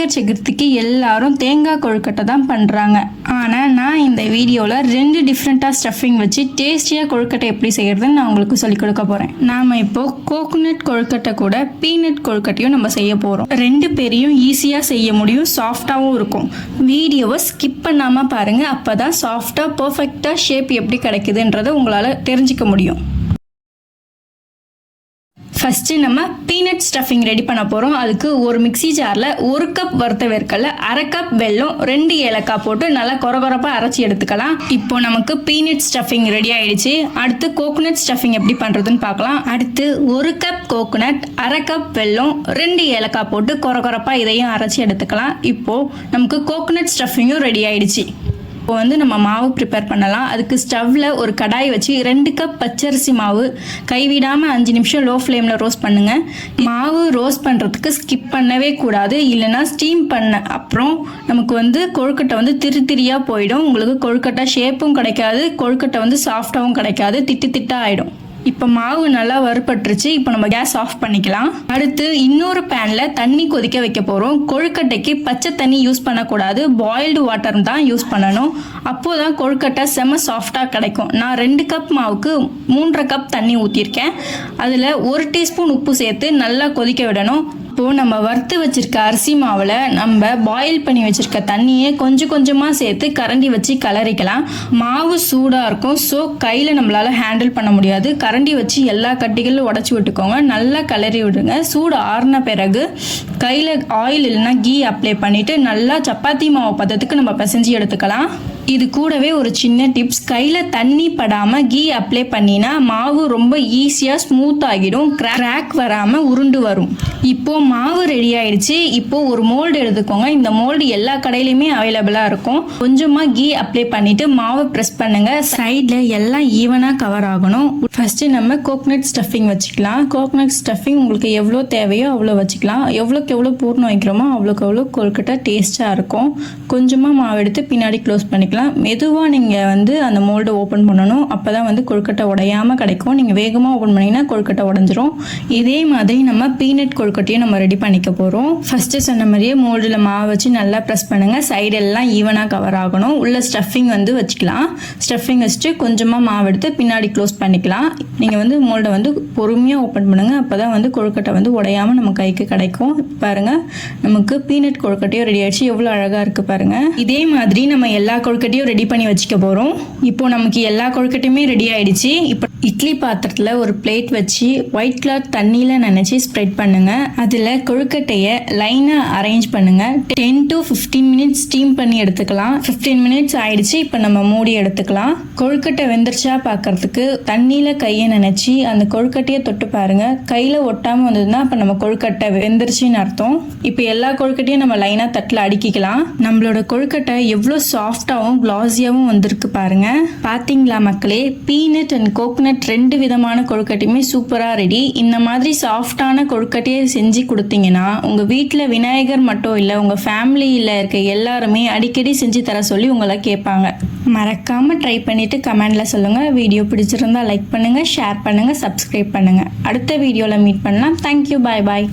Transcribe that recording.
விநாயகர் சதுர்த்திக்கு எல்லாரும் தேங்காய் கொழுக்கட்டை தான் பண்ணுறாங்க. ஆனால் நான் இந்த வீடியோவில் 2 டிஃப்ரெண்ட்டாக ஸ்டஃபிங் வச்சு டேஸ்டியாக கொழுக்கட்டை எப்படி செய்கிறதுன்னு நான் உங்களுக்கு சொல்லிக் கொடுக்க போகிறேன். நாம் இப்போது கோகோனட் கொழுக்கட்டை கூட பீனட் கொழுக்கட்டையும் நம்ம செய்ய போகிறோம். 2 பேரையும் ஈஸியாக செய்ய முடியும், சாஃப்டாகவும் இருக்கும். வீடியோவை ஸ்கிப் பண்ணாமல் பாருங்கள், அப்போ தான் சாஃப்டாக பர்ஃபெக்டாக ஷேப் எப்படி கிடைக்குதுன்றதை உங்களால் தெரிஞ்சிக்க முடியும். ஃபஸ்ட்டு நம்ம பீனட் ஸ்டஃபிங் ரெடி பண்ண போகிறோம். அதுக்கு ஒரு மிக்சி ஜாரில் 1 கப் வறுத்த வேர்க்கடலை, 1/2 கப் வெல்லம், 2 ஏலக்காய் போட்டு நல்லா கொரகொரப்பாக அரைச்சி எடுத்துக்கலாம். இப்போ நமக்கு பீனட் ஸ்டஃபிங் ரெடி ஆகிடுச்சு. அடுத்து கோகோனட் ஸ்டஃபிங் எப்படி பண்ணுறதுன்னு பார்க்கலாம். அடுத்து 1 கப் கோகோனட், 1/2 கப் வெல்லம், 2 ஏலக்காய் போட்டு கொரகொரப்பாக இதையும் அரைச்சி எடுத்துக்கலாம். இப்போது நமக்கு கோகோனட் ஸ்டஃபிங்கும் ரெடி ஆகிடுச்சு. இப்போ நம்ம மாவு ப்ரிப்பேர் பண்ணலாம். அதுக்கு ஸ்டவ்வில் ஒரு கடாய் வச்சு 2 கப் பச்சரிசி மாவு கைவிடாமல் 5 நிமிஷம் லோ ஃப்ளேமில் ரோஸ்ட் பண்ணுங்கள். மாவு ரோஸ்ட் பண்ணுறதுக்கு ஸ்கிப் பண்ணவே கூடாது, இல்லைனா ஸ்டீம் பண்ண அப்புறம் நமக்கு கொழுக்கட்டை திரியாக போயிடும். உங்களுக்கு கொழுக்கட்டை ஷேப்பும் கிடைக்காது, கொழுக்கட்டை சாஃப்டாகவும் கிடைக்காது, திட்டு ஆகிடும். இப்போ மாவு நல்லா வறுபட்டுருச்சு. இப்போ நம்ம கேஸ் ஆஃப் பண்ணிக்கலாம். அடுத்து இன்னொரு பேனில் தண்ணி கொதிக்க வைக்க போகிறோம். கொழுக்கட்டைக்கு பச்சை தண்ணி யூஸ் பண்ணக்கூடாது, பாயில்டு வாட்டர் தான் யூஸ் பண்ணணும். அப்போது தான் கொழுக்கட்டை செம சாஃப்டாக கிடைக்கும். நான் 2 கப் மாவுக்கு 3.5 கப் தண்ணி ஊற்றிருக்கேன். அதில் 1 டீஸ்பூன் உப்பு சேர்த்து நல்லா கொதிக்க விடணும். இப்போது நம்ம வறுத்து வச்சுருக்க அரிசி மாவில் நம்ம பாயில் பண்ணி வச்சுருக்க தண்ணியை கொஞ்சமாக சேர்த்து கரண்டி வச்சு கலரிக்கலாம். மாவு சூடாக இருக்கும், ஸோ கையில் நம்மளால் ஹேண்டில் பண்ண முடியாது. கரண்டி வச்சு எல்லா கட்டிகளும் உடச்சி விட்டுக்கோங்க, நல்லா கலரி விடுங்க. சூடு ஆறின பிறகு கையில் ஆயில் இல்லைன்னா கீ அப்ளை பண்ணிவிட்டு நல்லா சப்பாத்தி மாவு பதத்துக்கு நம்ம பிசைஞ்சு எடுத்துக்கலாம். இது கூடவே ஒரு சின்ன டிப்ஸ், கையில் தண்ணி படாமல் கீ அப்ளை பண்ணினா மாவு ரொம்ப ஈஸியாக ஸ்மூத் ஆகிடும், கிராக் வராமல் உருண்டு வரும். இப்போது மாவு ரெடி ஆயிடுச்சு. இப்போது ஒரு மோல்டு எடுத்துக்கோங்க. இந்த மோல்டு எல்லா கடையிலையுமே அவைலபிளாக இருக்கும். கொஞ்சமாக கீ அப்ளை பண்ணிவிட்டு மாவை ப்ரெஸ் பண்ணுங்கள். சைடில் எல்லாம் ஈவனாக கவர் ஆகணும். ஃபஸ்ட்டு நம்ம கோகோனட் ஸ்டஃபிங் வச்சுக்கலாம். கோகோனட் ஸ்டஃபிங் உங்களுக்கு எவ்வளோ தேவையோ அவ்வளோ வச்சுக்கலாம். எவ்வளோக்கு எவ்வளோ பூர்ணம் வைக்கிறோமோ அவ்வளோக்கு எவ்வளோ கொழுக்கட்டை டேஸ்ட்டாக இருக்கும். கொஞ்சமாக மாவு எடுத்து பின்னாடி க்ளோஸ் பண்ணிக்கலாம். மெதுவாக நீங்கள் அந்த மோல்டை ஓப்பன் பண்ணணும். அப்போ தான் கொழுக்கட்டை உடையாமல் கிடைக்கும். நீங்கள் வேகமாக ஓப்பன் பண்ணிங்கன்னா கொழுக்கட்டை உடஞ்சிரும். இதே மாதிரி நம்ம பீனட் கொழுக்கட்டையும் நம்ம ரெடி பண்ணிக்க போகிறோம். ஃபஸ்ட்டு சொன்ன மாதிரியே மோல்டில் மாவு வச்சு நல்லா ப்ரெஸ் பண்ணுங்கள். சைடெல்லாம் ஈவனாக கவர் ஆகணும். உள்ள ஸ்டஃபிங் வச்சுக்கலாம். ஸ்டஃபிங் வச்சுட்டு கொஞ்சமாக மாவு எடுத்து பின்னாடி க்ளோஸ் பண்ணிக்கலாம். நீங்கள் மோல்டை பொறுமையாக ஓப்பன் பண்ணுங்கள். அப்போ தான் கொழுக்கட்டை உடையாமல் நம்ம கைக்கு கிடைக்கும். பாருங்கள், நமக்கு பீனட் கொழுக்கட்டையும் ரெடி ஆகிடுச்சு. எவ்வளோ அழகாக இருக்குது பாருங்கள். இதே மாதிரி நம்ம எல்லா கொழுக்கட்டையும் ரெடி பண்ணி வச்சுக்க போகிறோம். இப்போ நமக்கு எல்லா கொழுக்கட்டையுமே ரெடி ஆகிடுச்சு. இப்போ இட்லி பாத்திரத்தில் ஒரு பிளேட் வச்சு ஒயிட் கிளாத் தண்ணியில் நினச்சி ஸ்ப்ரெட் பண்ணுங்கள். அதில் கொழுக்கட்டையை லைனாக அரேஞ்ச் பண்ணுங்கள். 10 to 15 மினிட்ஸ் ஸ்டீம் பண்ணி எடுத்துக்கலாம். 15 மினிட்ஸ் ஆயிடுச்சு. இப்போ நம்ம மூடி எடுத்துக்கலாம். கொழுக்கட்டை வெந்துருச்சா பார்க்கறதுக்கு தண்ணியில் கையை நினச்சி அந்த கொழுக்கட்டையை தொட்டு பாருங்கள். கையில் ஒட்டாமல் வந்ததுன்னா அப்போ நம்ம கொழுக்கட்டை வெந்துருச்சுன்னு அர்த்தம். இப்போ எல்லா கொழுக்கட்டையும் நம்ம லைனாக தட்டில் அடுக்கிக்கலாம். நம்மளோட கொழுக்கட்டை எவ்வளோ சாஃப்டாகவும் கிளாஸியாகவும் வந்திருக்கு பாருங்க. பார்த்தீங்களா மக்களே, பீனட் அண்ட் கோகோனட் 2 விதமான கொழுக்கட்டையுமே சூப்பராக ரெடி. இந்த மாதிரி சாஃப்டான கொழுக்கட்டையை செஞ்சு கொடுத்தீங்கன்னா உங்கள் வீட்டில் விநாயகர் மட்டும் இல்லை, உங்கள் ஃபேமிலியில் இருக்க எல்லாருமே அடிக்கடி செஞ்சு தர சொல்லி உங்களை கேட்பாங்க. மறக்காமல் ட்ரை பண்ணிவிட்டு கமெண்டில் சொல்லுங்கள். வீடியோ பிடிச்சிருந்தா லைக் பண்ணுங்கள், ஷேர் பண்ணுங்கள், சப்ஸ்கிரைப் பண்ணுங்கள். அடுத்த வீடியோவில் மீட் பண்ணலாம். தேங்க்யூ, பாய் பாய்.